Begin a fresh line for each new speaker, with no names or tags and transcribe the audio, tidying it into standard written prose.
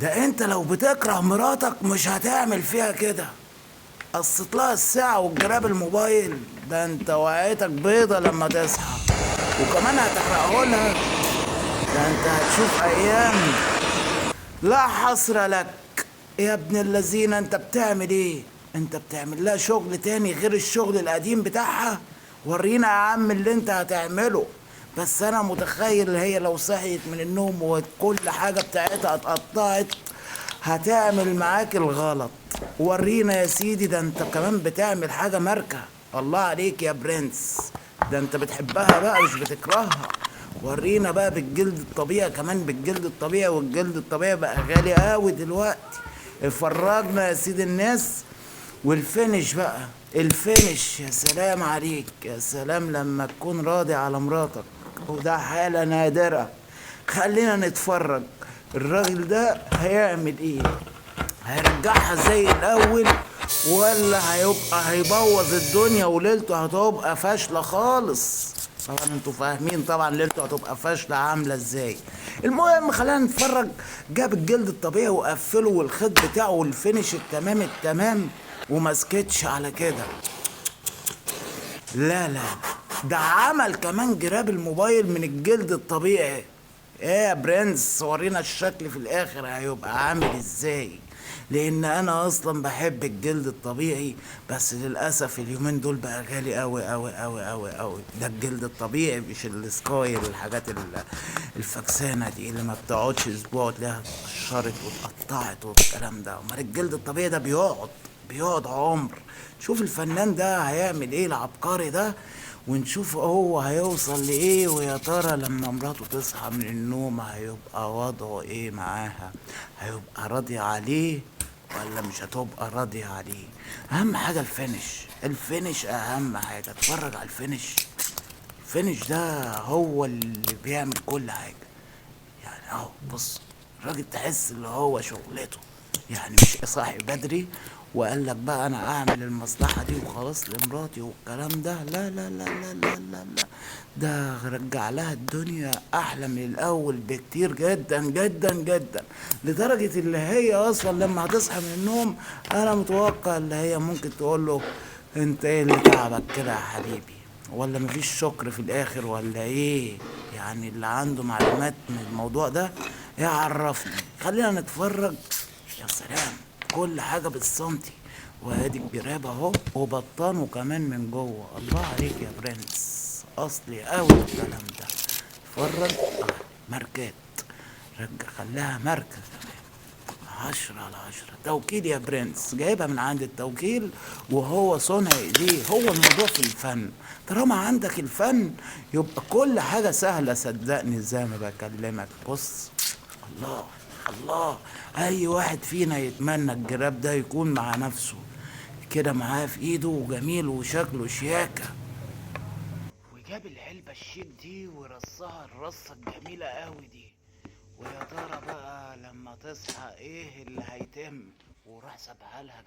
ده انت لو بتكره مراتك مش هتعمل فيها كده. قصت لها الساعة والجراب الموبايل، ده انت وعيتك بيضة لما تصحى. وكمان هتحرقه لها، ده انت هتشوف ايام لا حصر لك. يا ابن اللذين، انت بتعمل ايه؟ انت بتعمل لها شغل تاني غير الشغل القديم بتاعها؟ ورينا يا عم اللي انت هتعمله. بس انا متخيل هي لو صحيت من النوم وكل حاجة بتاعتها اتقطعت هتعمل معاك الغلط. ورينا يا سيدي، ده انت كمان بتعمل حاجة ماركة. الله عليك يا برنس، ده انت بتحبها بقى مش بتكرهها. ورينا بقى بالجلد الطبيعي، كمان بالجلد الطبيعي، والجلد الطبيعي بقى غالي قوي دلوقتي. افرجنا يا سيدي الناس. والفينش بقى، الفينش، يا سلام عليك، يا سلام لما تكون راضي على مراتك، وده حالة نادرة. خلينا نتفرج الراجل ده هيعمل ايه. هيرجعها زي الاول ولا هيبوظ الدنيا وليلته هتبقى فاشله خالص؟ طبعا انتوا فاهمين طبعا ليلته هتبقى فاشله عامله ازاي. المهم خلينا نتفرج. جاب الجلد الطبيعي وقفله والخيط بتاعه والفينش التمام التمام، وما سكتش على كده. لا لا، ده عمل كمان جراب الموبايل من الجلد الطبيعي. ايه يا برنس، ورينا الشكل في الاخر هيبقى عامل ازاي. لان انا اصلا بحب الجلد الطبيعي، بس للاسف اليومين دول بقى غالي قوي قوي قوي قوي قوي. ده الجلد الطبيعي مش السكاير، الحاجات الفكسانه دي اللي ما بتقعدش اسبوع تلاقيها اتقشرت واتقطعت والكلام ده. امال الجلد الطبيعي ده بيقعد عمر. شوف الفنان ده هيعمل ايه، العبقري ده، ونشوف هو هيوصل لايه. ويا ترى لما مراته تصحى من النوم هيبقى وضعه ايه معاها؟ هيبقى راضي عليه ولا مش هتبقى راضي عليه؟ اهم حاجة الفينش، الفينش اهم حاجة. اتفرج على الفينش. الفينش ده هو اللي بيعمل كل حاجة. يعني اهو بص، الراجل تحس اللي هو شغلته، يعني مش صاحي بدري وقال لك بقى انا اعمل المصلحة دي وخلاص لمراتي والكلام ده. لا لا لا لا لا لا لا، ده رجع لها الدنيا احلى من الاول بكتير جدا جدا جدا. لدرجة اللي هي اصلا لما هتصحى من النوم انا متوقع اللي هي ممكن تقول له انت ايه اللي تعبك كده يا حبيبي؟ ولا مفيش شكر في الاخر ولا ايه؟ يعني اللي عنده معلومات من الموضوع ده يعرفني. خلينا نتفرج. يا سلام، كل حاجة بالسنتي. وادي الجراب اهو وبطانه كمان من جوه. الله عليك يا برنس، اصلي قوي الكلام ده. اتفرج ماركات. خلاها ماركة كمان. 10/10. توكيل يا برنس، جايبها من عند التوكيل وهو صنع ايديه. هو الموضوع في الفن. طالما عندك الفن يبقى كل حاجة سهلة، صدقني زي ما بكلمك. بص، الله الله، اي واحد فينا يتمنى الجراب ده يكون مع نفسه كده معاه في ايده وجميل وشكله شياكة. وجاب العلبة الشيك دي ورصها الرصة الجميلة قوي دي. ويا ترى بقى لما تصحى ايه اللي هيتم؟ وراح سابها لها.